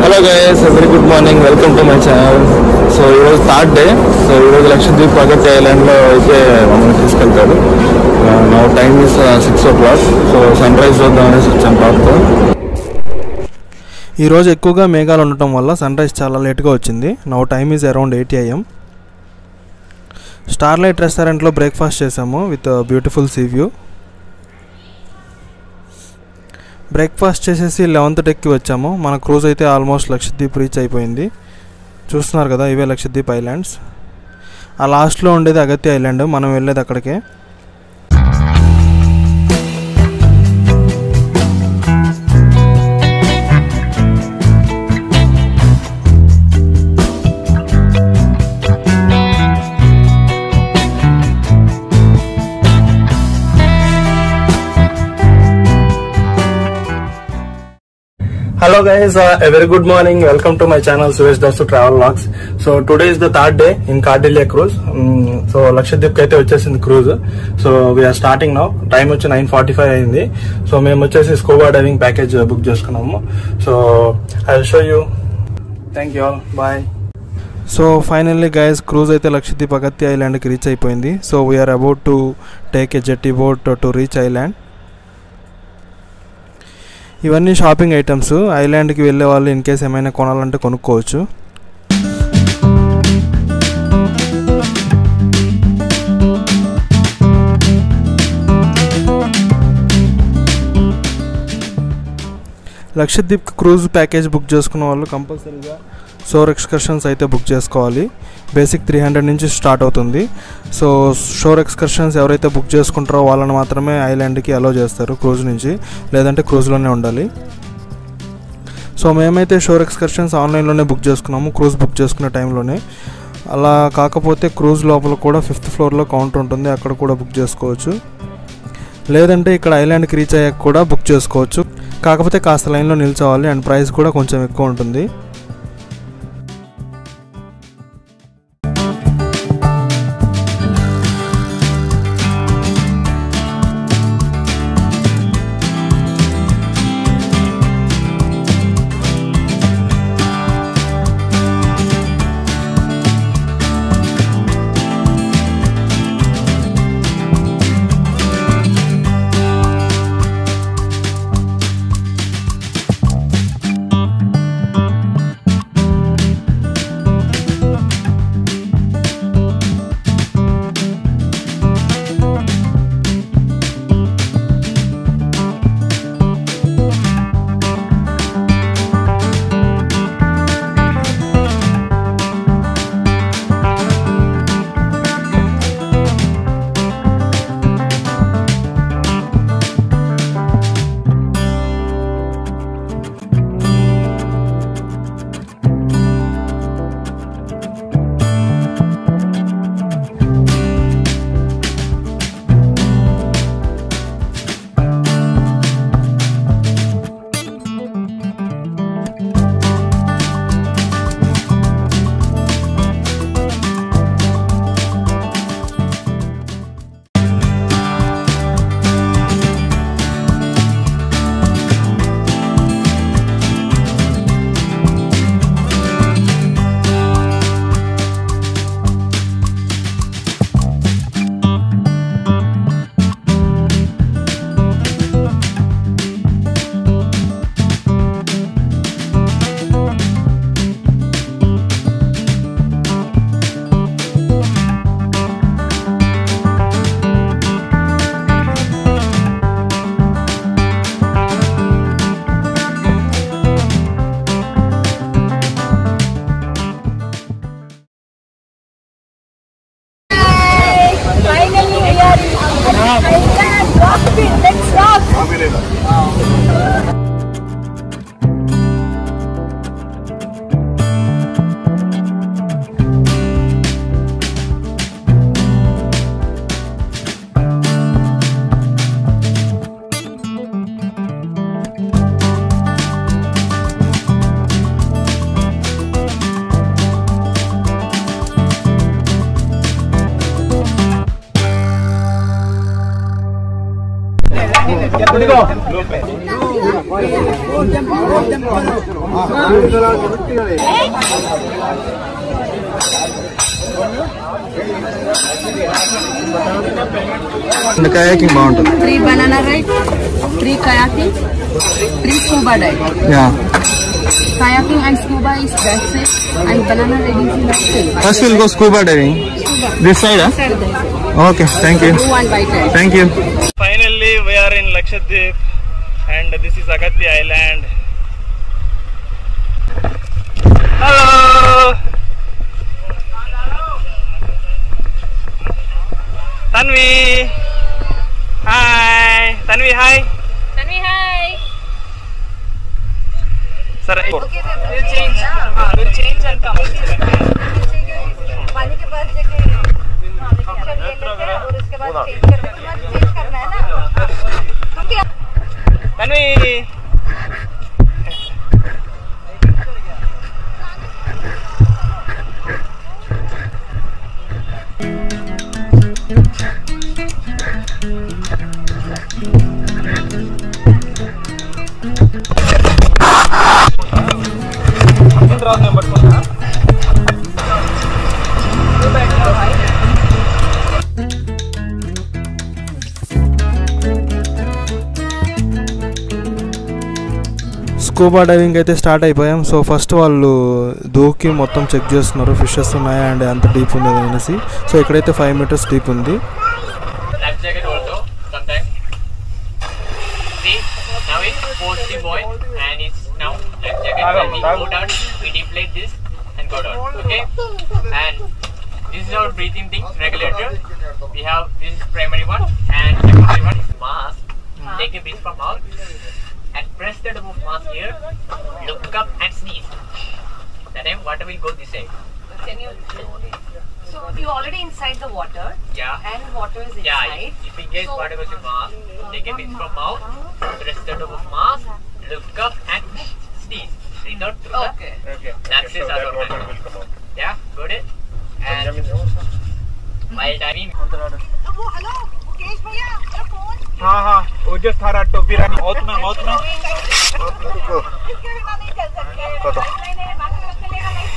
Hello guys, very good morning. Welcome to my channel. So it was third day. So it was Lakshadweep Agatti Island lo aithe mamani తీసుకెళ్తారు. Now time is 6 o'clock. So sunrise చూద్దామని వచ్చాం పాపతో. ఈ రోజు ఎక్కువగా మేఘాలు ఉండటం వల్ల సన్ రైజ్ చాలా లేట్గా వచ్చింది. Now time is around 8 AM. Starlight రెస్టారెంట్లో బ్రేక్ఫాస్ట్ చేసాము with beautiful see view. Breakfast చేసేసి 11th డెక్కి వచ్చాము. మన క్రూజ్ అయితే ఆల్మోస్ట్ లక్షద్వీప్ రీచ్ అయిపోయింది. చూస్తున్నారు కదా, ఇవే లక్షద్వీప్ ఐలాండ్స్. ఆ లాస్ట్లో ఉండేది అగత్తి ఐలాండ్, మనం వెళ్ళేది అక్కడికే. Hello guys, a very good morning. Welcome to my channel Suresh Dasu Travel Vlogs. So today is the third day in Cardilia cruise. So Lakshadweep ki aithe vachesindi cruise. So we are starting now. Time vachi 9:45 ayindi. So mem vachesi scuba diving package book cheskunnamo. So I will show you. Thank you all. Bye. So finally guys, cruise అయితే లక్షద్వీప్ అగత్తి ఐలాండ్కి reach అయిపోయింది. So we're about to take a jetty boat to reach island. ఇవన్నీ shopping items. ఐలాండ్కి వెళ్ళే వాళ్ళు in case ఏమైనా కొనాలంటే కొనుక్కోవచ్చు. లక్షద్వీప్ క్రూజ్ ప్యాకేజ్ బుక్ చేసుకున్న వాళ్ళు కంపల్సరీగా షోర్ ఎక్స్కర్షన్స్ అయితే బుక్ చేసుకోవాలి. బేసిక్ 300 నుంచి స్టార్ట్ అవుతుంది. సో షోర్ ఎక్స్కర్షన్స్ ఎవరైతే బుక్ చేసుకుంటారో వాళ్ళని మాత్రమే ఐలాండ్కి అలో చేస్తారు క్రూజ్ నుంచి, లేదంటే క్రూజ్లోనే ఉండాలి. సో మేమైతే షోర్ ఎక్స్కర్షన్స్ ఆన్లైన్లోనే బుక్ చేసుకున్నాము, క్రూజ్ బుక్ చేసుకునే టైంలోనే. అలా కాకపోతే క్రూజ్ లోపల కూడా 5th ఫ్లోర్లో కౌంటర్ ఉంటుంది, అక్కడ కూడా బుక్ చేసుకోవచ్చు. లేదంటే ఇక్కడ ఐలాండ్కి రీచ్ అయ్యాక కూడా బుక్ చేసుకోవచ్చు. కాకపోతే కాస్త లైన్లో నిల్చోవాలి అండ్ ప్రైస్ కూడా కొంచెం ఎక్కువ ఉంటుంది. kayaking బాగుంటుంది. 3 banana ride, 3 kayaking, 3 scuba dive. Yeah. Kayaking and scuba is that side, and banana riding is that side. First we'll go scuba diving. This side, huh? Side there. Okay, thank you. Do one by time. Thank you. Finally, we are in Lakshadweep, and this is Agathya Island. Hello. Tanvi. Hi. Tanvi, hi. Tanvi, hi. Sir, Okay, we'll change. We'll change and come. पानी के पास जगह picture ले लेते हैं और उसके बाद change कर देते हैं. चेंज करना है ना. Tanvi. స్కూబా డైవింగ్ అయితే స్టార్ట్ అయిపోయాం. సో ఫస్ట్ వాళ్ళు దూకి మొత్తం చెక్ చేస్తున్నారు ఫిషెస్ ఉన్నాయా అండ్ ఎంత డీప్ ఉంది అనేసి. సో ఇక్కడైతే 5 meters డీప్ ఉంది. This is our breathing thing regulator. We have this is primary one and secondary one is mask. Take a breath from mouth and press the tip of mask here. Look up and sneeze. That time water will go this side. Can you? So you already inside the water. Yeah. And water is inside. Yeah. If in case water goes in mask, take a breath from mouth. Press the tip of mask. Look up and sneeze. Breathe out through Okay. the. That's it. Yeah. Got it. And while diving. Hello, Mukesh bhaiya, मेरा phone. हाँ वो जो थारा टोपी रानी मौत में इसके बिना नहीं चल सकते. नहीं बाकी सब चलेगा नहीं.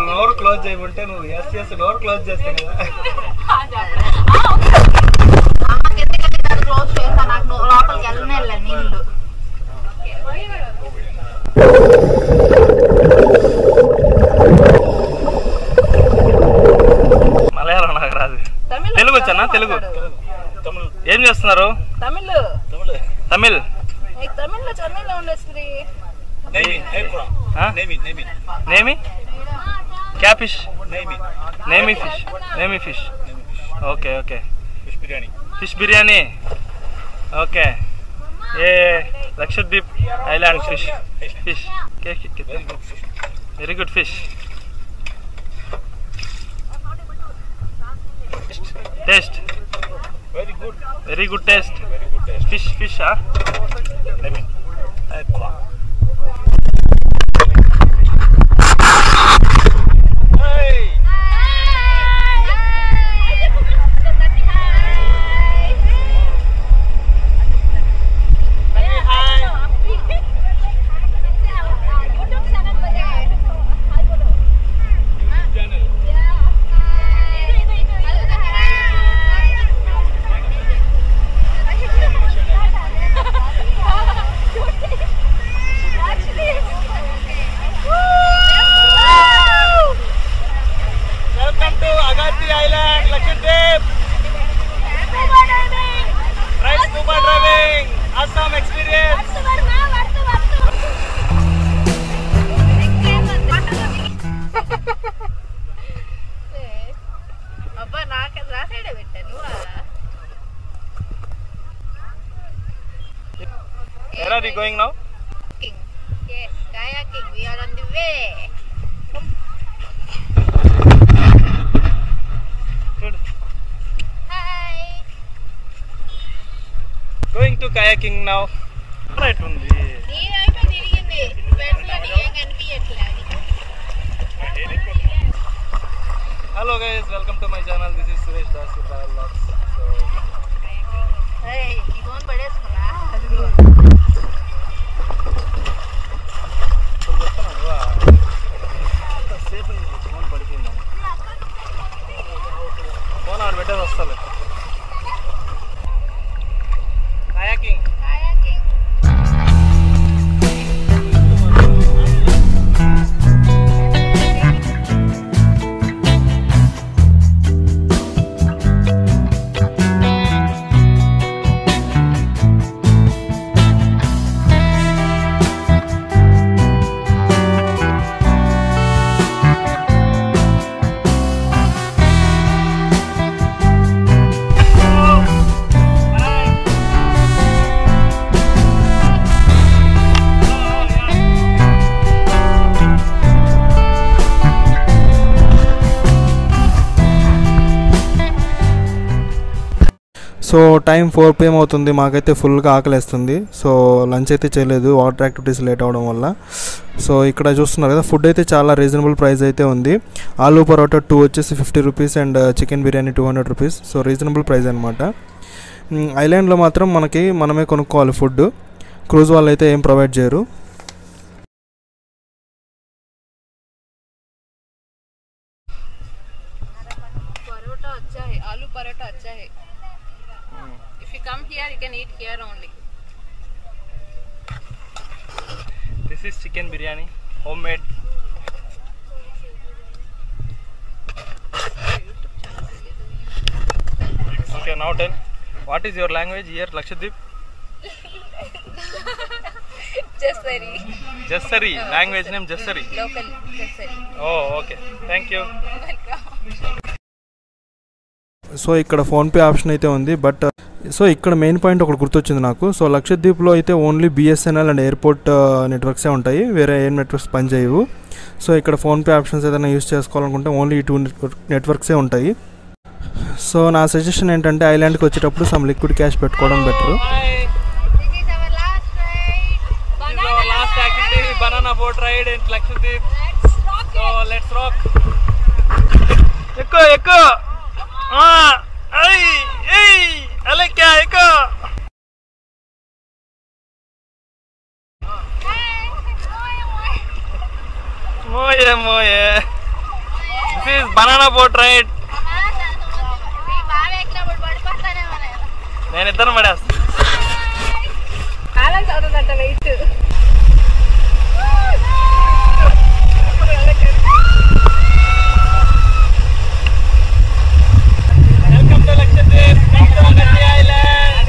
నోరు క్లోజ్ చేయమంటే నువ్వు ఎస్ నోరు క్లోజ్ చేస్తే కదా. క్లోజ్ చేస్తా, నాకు లోపలికి వెళ్ళనే నీళ్ళు. మలయాళం నాకు రాదు. తెలుగు వచ్చానా? తెలుగు ఏం చేస్తున్నారు? తమిళ్ తమిళ్ తమిళ్లో చెన్నైలో ఉండేస్తుంది. నేమి क्या फिश? नेमी fish. Okay fish biryani. Okay ये Lakshadweep island fish very good fish. Taste. Very good taste. Fish, huh? Let me. Where are we going now? Yes, kayaking. We are on the way. Good. Hi. Going to kayaking now. Right ఉంది. నీ వైపు తిరిగింది. వెంటనే ఏం కనిపించట్లేదు. Hello guys, welcome to my channel. This is Suresh Das Travel Vlogs. So, ఏయ్, ఈ phone పడేసుకున్నా. Phone ఆడ పెట్టేది వస్తుంది. Kayaking. Kayaking. So time 4 PM అవుతుంది. మాకైతే ఫుల్గా ఆకలేస్తుంది. సో లంచ్ అయితే చేయలేదు, వాటర్ యాక్టివిటీస్ లేట్ అవడం వల్ల. సో ఇక్కడ చూస్తున్నారు కదా, ఫుడ్ అయితే చాలా రీజనబుల్ ప్రైస్ అయితే ఉంది. ఆలూ పరోటా 2 వచ్చేసి 50 rupees and chicken biryani 200 rupees. So reasonable price అనమాట. ఐలాండ్లో మాత్రం మనమే కొనుక్కోవాలి ఫుడ్. క్రూజ్ వాళ్ళు అయితే ఏం ప్రొవైడ్ చేయరు. परोटा अच्छा है, आलू परोटा अच्छा है. If you come here, you can eat here only. This is chicken biryani, homemade. Okay, now tell, what is your language here, Lakshadweep? Jassari. Jassari, language name Jassari. Local Jassari. Oh, okay. Thank you. Welcome. So ఇక్కడ PhonePe option అయితే ఉంది. But so ఇక్కడ main point ఒకటి గుర్తొచ్చింది నాకు. So లక్షద్వీప్లో అయితే only BSNL and airport నెట్వర్క్సే ఉంటాయి, వేరే ఏం నెట్వర్క్స్ పనిచేయవు. సో ఇక్కడ ఫోన్పే ఆప్షన్స్ ఏదైనా యూస్ చేసుకోవాలనుకుంటే ఓన్లీ ఈ 2 నెట్వర్క్సే ఉంటాయి. సో నా సజెషన్ ఏంటంటే ఐలాండ్కి వచ్చేటప్పుడు సమ్ లిక్విడ్ క్యాష్ పెట్టుకోవడం better. This is our last ride. This is our last activity, banana boat ride in Lakshadweep. Let's rock it. So let's rock. Ekko. Ay, alekya, ekko. Moye. This is banana boat ride. నేను ఇద్దరు పడేస్తా. Balance అవుతుందంట wait. Welcome to Lakshadweep. Come to Agatti Island.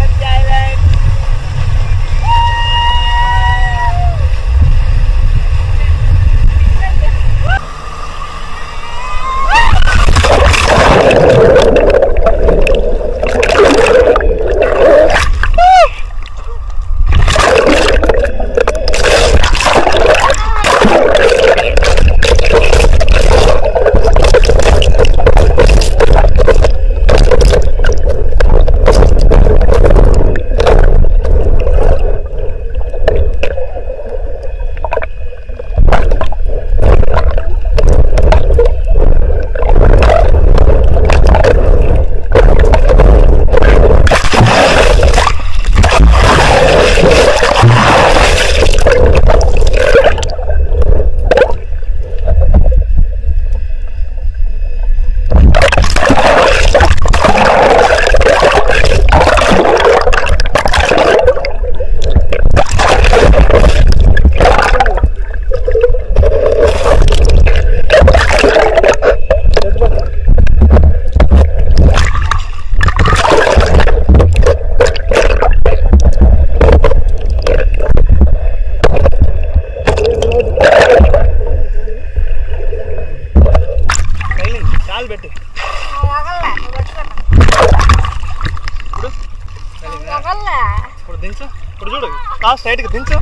దించు ఇప్పుడు చూడు కాదు స్ట్రైట్గా దించు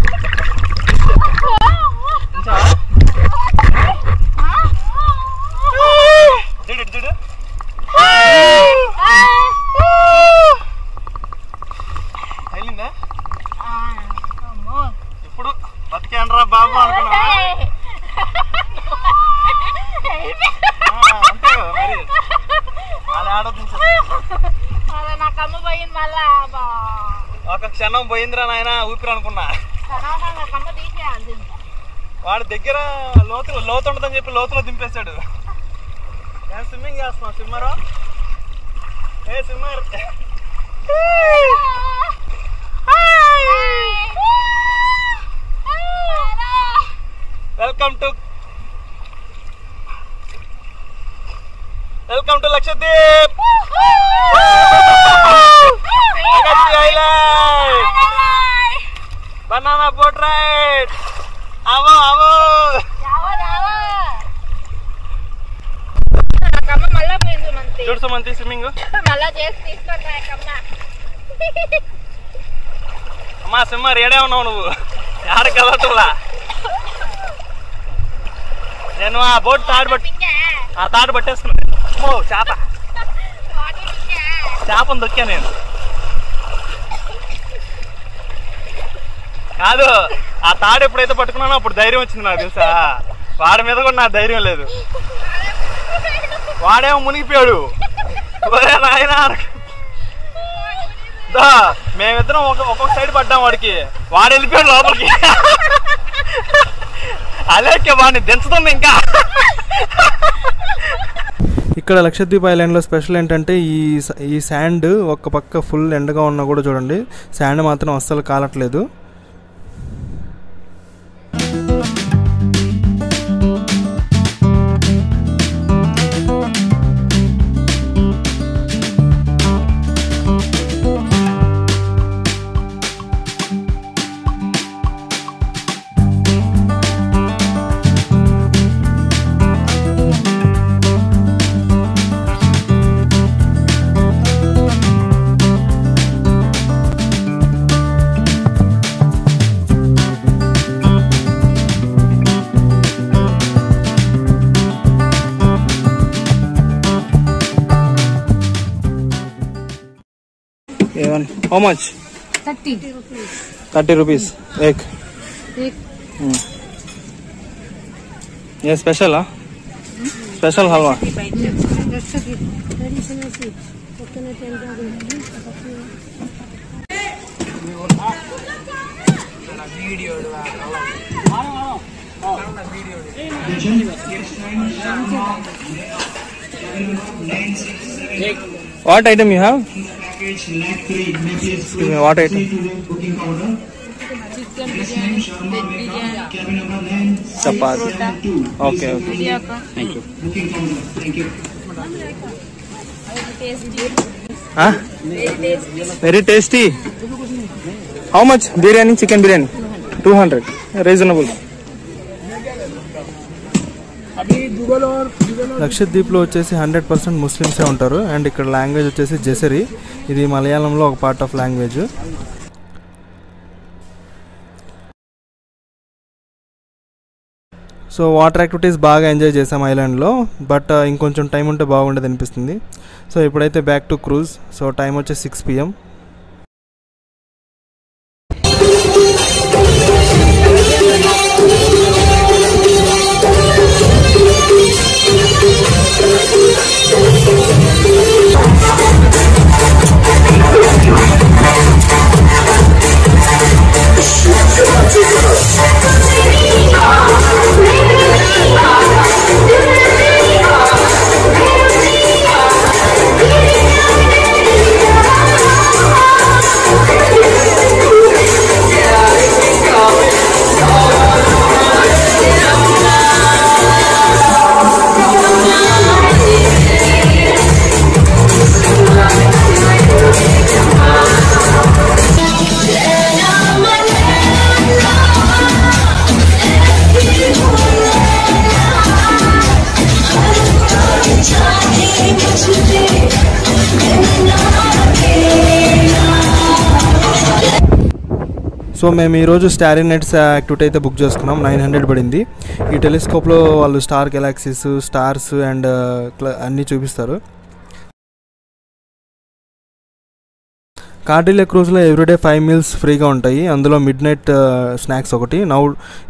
చూడు చూడు అయిందా ఇప్పుడు బతికేండ్రా బాబు అనుకున్నా అంతే మరి అది ఆడోదించు ఒక క్షణం పోయిందిరా నాయన ఊపిరి అనుకున్నా వాడి దగ్గర లోతు ఉండదని చెప్పి లోతులో దింపేశాడు నేను స్విమ్మింగ్ చేస్తున్నావు swimmer a swimmer welcome to Lakshadweep banana boat ride అవో అవో చూడు సుమంతి స్విమ్మింగ్ అమ్మా స్విమ్మర్ ఏడే ఉన్నావు నువ్వు ఆడకి వెళ్ళటంలా నేను ఆ బోట్ తాడు పట్టేసుకున్నాను చేపను దొక్కా నేను కాదు ఆ తాడు ఎప్పుడైతే పట్టుకున్నానో అప్పుడు ధైర్యం వచ్చింది నాకు తెలుసా వాడి మీద కూడా నాకు ధైర్యం లేదు వాడేమో మునిగిపోయాడు నాయన మేమిద్దరం ఒక్కొక్క సైడ్ పడ్డాం వాడికి వాడు వెళ్ళిపోయాడు లోపలికి అలాగే వాడిని దించుతుంది ఇంకా ఇక్కడ లక్షద్వీప్ ఐలాండ్లో స్పెషల్ ఏంటంటే ఈ శాండ్ ఒక పక్క ఫుల్ ఎండగా ఉన్నా కూడా చూడండి శాండ్ మాత్రం అస్సలు కాలట్లేదు. How much? 30. 30 rupees. Egg. Yeah, special, huh? Special halwa. What item you have? Excuse me, what item? Chicken biryani, veg biryani, Chapati. Okay, okay. Thank you. Huh? Very tasty. How much biryani? Chicken biryani? 200. Reasonable. లక్షద్వీప్లో వచ్చేసి 100% ముస్లిమ్సే ఉంటారు and ఇక్కడ language వచ్చేసి జెసరీ, ఇది మలయాళంలో ఒక part of language. So water activities బాగా enjoy చేసాం ఐలాండ్లో, బట్ ఇంకొంచెం టైం ఉంటే బాగుండేది అనిపిస్తుంది. సో ఇప్పుడైతే back to cruise. So time వచ్చేసి 6 PM. సో మేము ఈరోజు స్టారీ నైట్స్ యాక్టివిటీ అయితే బుక్ చేసుకున్నాం. 900 పడింది. ఈ టెలిస్కోప్లో వాళ్ళు స్టార్ గెలాక్సీస్, స్టార్స్ అండ్ అన్నీ చూపిస్తారు. కార్డిలియా క్రూజ్లో ఎవ్రీడే 5 మీల్స్ ఫ్రీగా ఉంటాయి. అందులో మిడ్ నైట్ స్నాక్స్ ఒకటి.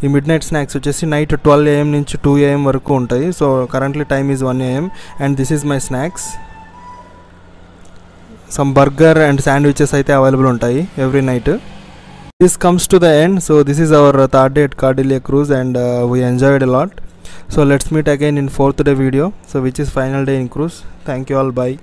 ఈ మిడ్ నైట్ స్నాక్స్ వచ్చేసి నైట్ 12 AM నుంచి 2 AM వరకు ఉంటాయి. So currently time is 1 AM and this is my snacks. Some burger and sandwiches అయితే అవైలబుల్ ఉంటాయి every night. This comes to the end. So this is our third day at Cardilia Cruise and we enjoyed a lot. So let's meet again in 4th day video, so which is final day in cruise. Thank you all. Bye.